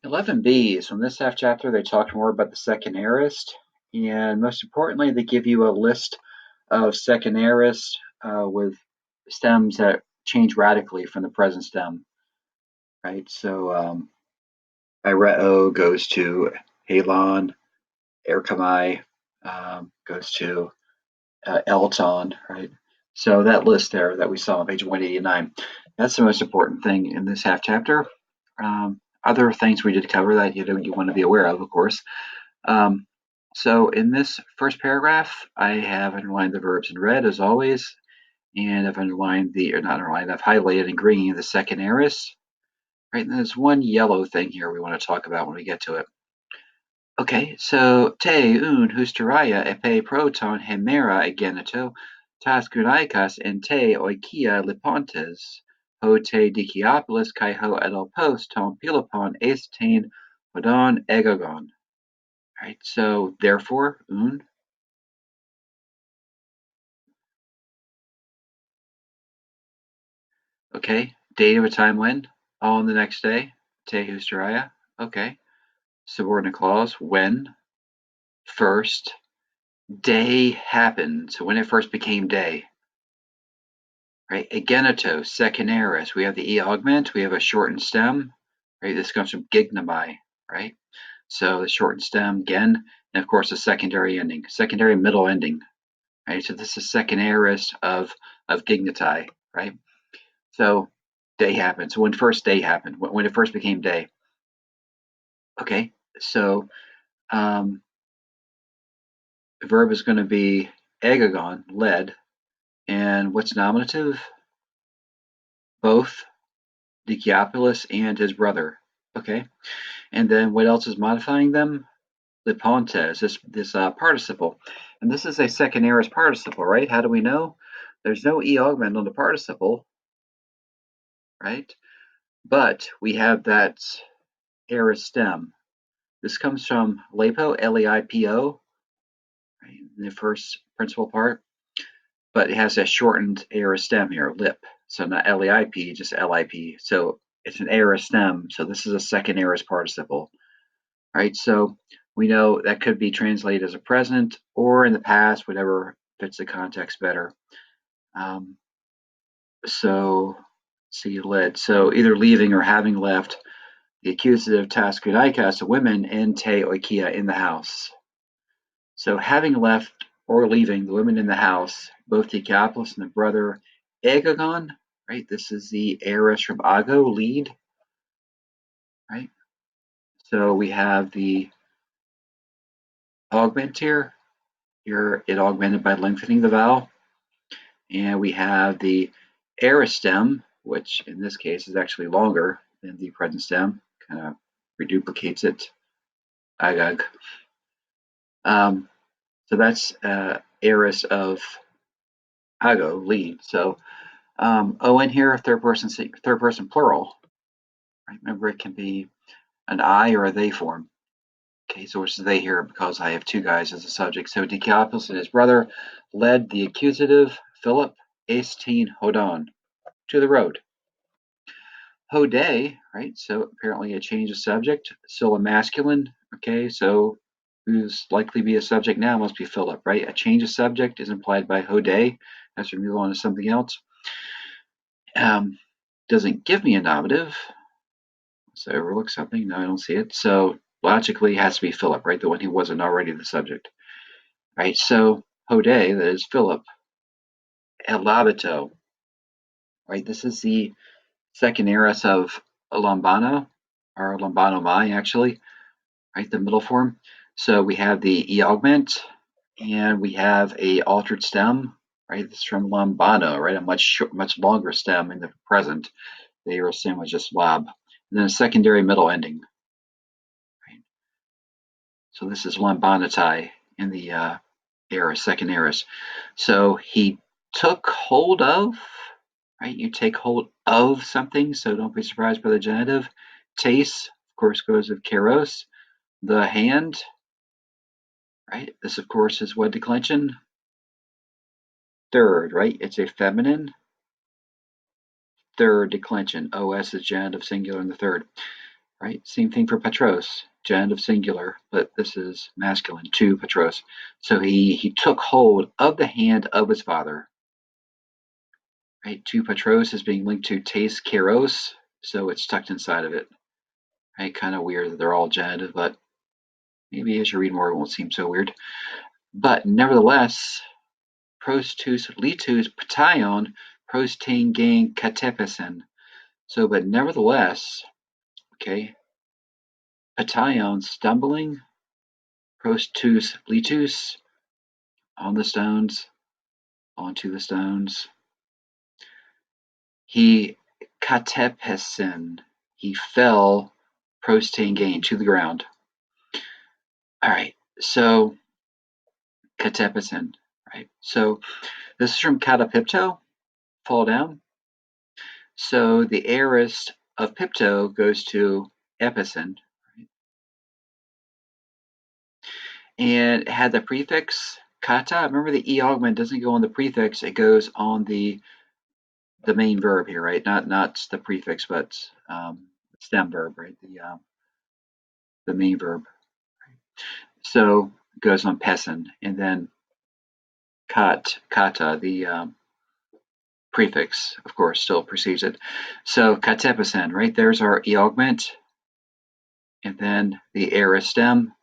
11b. So in this half chapter, they talk more about the second aorist, and most importantly, they give you a list of second aorists with stems that change radically from the present stem, right? So Ireo goes to Halon, Erkamai goes to Elton, right? So that list there that we saw on page 189, that's the most important thing in this half chapter. Other things we did cover that you want to be aware of course. So in this first paragraph, I have underlined the verbs in red as always, and I've underlined or not underlined, I've highlighted in green the second aorist, right? And there's one yellow thing here we want to talk about when we get to it. Okay, so te un hysteria epe proton hemera egeneto tas gunaikas en te oikia lipontes ho te dikiapolis kai ho edelpos ton pilopon estain hodon egogon. Right, so therefore, un. Okay, date of a time when, all on the next day, te hysteria. Okay, subordinate clause, when, first, day happened, so when it first became day. Right, egeneto, second aorist. We have the e augment, we have a shortened stem, right? This comes from gignamai, right? So the shortened stem, gen, and of course the secondary ending, secondary middle ending, right? So this is second aorist of gignatai, right? So day happened. So when first day happened, when it first became day. Okay, so the verb is going to be egagon, led, and what's nominative? Both Dicaeopolis and his brother. Okay, and then what else is modifying them? Lipontes, this participle, and this is a second aorist participle, right? How do we know? There's no e augment on the participle, right? But we have that aorist stem. This comes from LAPO, L-E-I-P-O, right, in the first principal part, but it has a shortened aorist stem here, lip. So not L-E-I-P, just L-I-P. So it's an aorist stem. So this is a second aorist participle, right? So we know that could be translated as a present or in the past, whatever fits the context better. So see led. So either leaving or having left the accusative taskunaikas, the women, and te oikia in the house. So having left or leaving the women in the house, both Decapolis and the brother Agagon, right? This is the heiress from Ago, lead, right? So we have the augment here. Here it augmented by lengthening the vowel. And we have the aorist stem, which in this case is actually longer than the present stem, kind of reduplicates it. Agag. So that's aorist of Ago, lead. So O here, third person plural. Right? Remember, it can be an I or a they form. Okay, so it's they here because I have two guys as a subject. So Decapolis and his brother led the accusative Philip Esteen Hodon to the road. Hode, right? So apparently a change of subject, still a masculine. Okay, so who's likely to be a subject now must be Philip, right? A change of subject is implied by Hode as we move on to something else. Doesn't give me a nominative, so I overlook something. No, I don't see it. So logically, it has to be Philip, right? The one who wasn't already the subject, right? So Hode, that is Philip. Elabito, right? This is the second aorist of Lombano, or Lombano Mai, actually, right? The middle form. So we have the e augment, and we have a altered stem, right? This is from Lombano, right? A much longer stem in the present. The aorist stem was just lab, and then a secondary middle ending. Right? So this is Lombanatai in the second aorist. So he took hold of, right? You take hold of something, so don't be surprised by the genitive. Taste, of course, goes with keros, the hand, right? This, of course, is what declension? Third, right? It's a feminine. Third declension. OS is genitive singular in the third. right? Same thing for Petros, genitive singular, but this is masculine, to Petros. So he took hold of the hand of his father, right? To Petros is being linked to tes keros, so it's tucked inside of it, right? Kind of weird that they're all genitive, but maybe as you read more, it won't seem so weird. But nevertheless, pros tus litus pataion pros tein gang katepesen. So, but nevertheless, okay, pataion stumbling, pros tus litus on the stones, onto the stones. He katepesen, he fell pros tein gang to the ground. All right, so katepesen, right? So this is from katapipto, fall down. So the aorist of pipto goes to epicen, right? And it had the prefix kata. Remember the e augment doesn't go on the prefix; it goes on the main verb here, right? Not the prefix, but stem verb, right? The main verb. So it goes on pesen, and then kata, the prefix, of course, still precedes it. So katepesen, right? There's our e augment, and then the aorist stem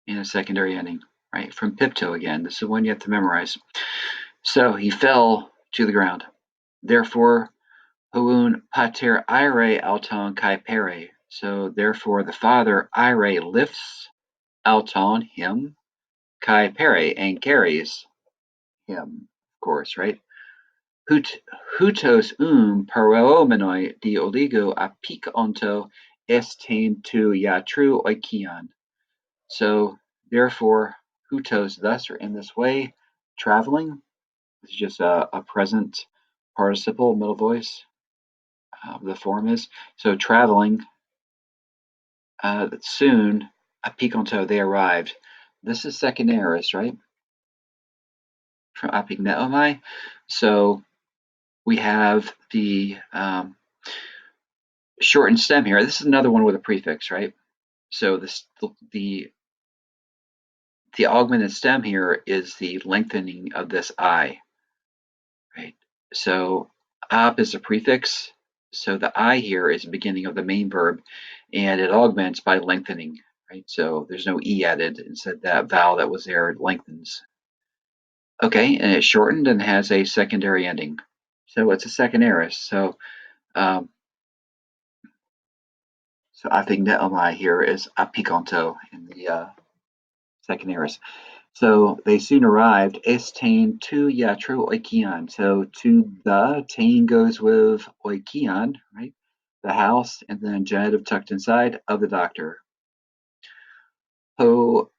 in a secondary ending, right? From Pipto again. This is one you have to memorize. So he fell to the ground. Therefore, Houn pater ire auton kai pere. So therefore the father ire lifts auton him, kai pere and carries him, of course, right? Hutos paromenoi di oligo apik onto estain tu iatru oikion. So therefore, hutos thus or in this way, traveling. This is just a present participle, middle voice. The form is so traveling. Soon, apikonto, they arrived. This is second aorist, right? From apigneomai. So we have the shortened stem here. This is another one with a prefix, right? So this the augmented stem here is the lengthening of this I, right? So ap is a prefix. So the I here is the beginning of the main verb, and it augments by lengthening, right? So there's no E added. Instead, that vowel that was there lengthens. Okay, and it's shortened and has a secondary ending. So it's a second aorist. Um, so apigneomai here is apikonto in the second aorist. So they soon arrived. Estain tu iatru oikion. So to the tain goes with oikion, right? The house, and then genitive tucked inside of the doctor. Ho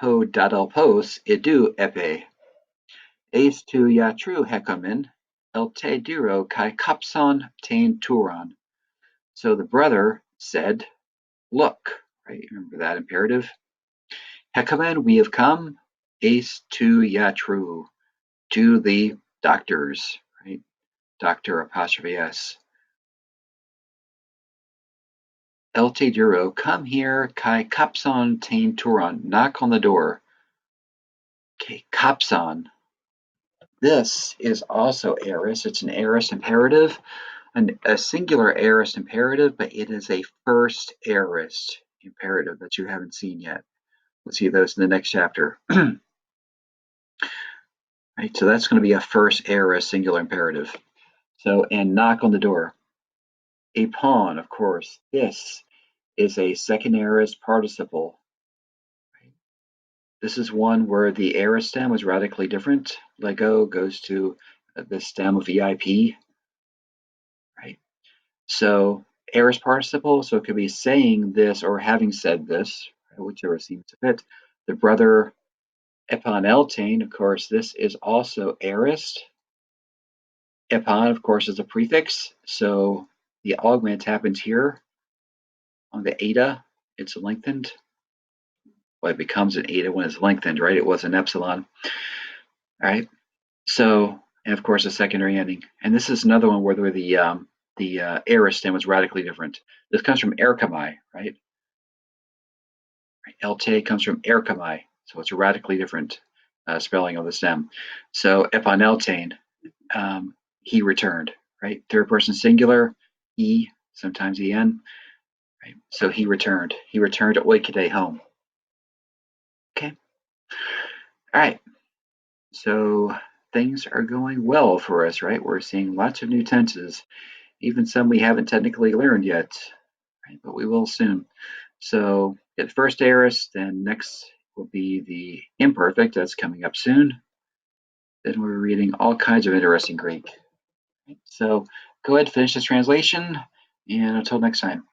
dadalpos idu epe. Ace tu iatru hekamen. El te duro kai kapson tain turon. So the brother said, "Look," right? Remember that imperative. Hekamen, we have come. Ace tu iatru. To the doctors, right? Doctor apostrophe S. El te duro, come here, kai kapson tain turon, knock on the door. Okay, kapson. This is also aorist. It's an aorist imperative, a singular aorist imperative, but it is a first aorist imperative that you haven't seen yet. We'll see those in the next chapter. Right, so that's going to be a first aorist singular imperative. So, and knock on the door. A pawn, of course. This is a second aorist participle. This is one where the aorist stem was radically different. Lego goes to the stem of VIP, right? So aorist participle, so it could be saying this or having said this, right, whichever seems to fit. The brother eponeltane, of course, this is also aorist. Epon, of course, is a prefix, so the augment happens here on the eta. It's lengthened. Well, it becomes an eta when it's lengthened, right? It was an epsilon. All right. So, and of course, a secondary ending. And this is another one where the the aorist stem was radically different. This comes from erkamai, right? Lt comes from erkamai, so it's a radically different spelling of the stem. So eponeltane, he returned, right? Third person singular, e, sometimes en, right? So he returned. He returned oikide home. Okay. All right. So things are going well for us, right? We're seeing lots of new tenses, even some we haven't technically learned yet, right? But we will soon. So get the first aorist, then next will be the imperfect. That's coming up soon. Then we're reading all kinds of interesting Greek. So go ahead, finish this translation, and until next time.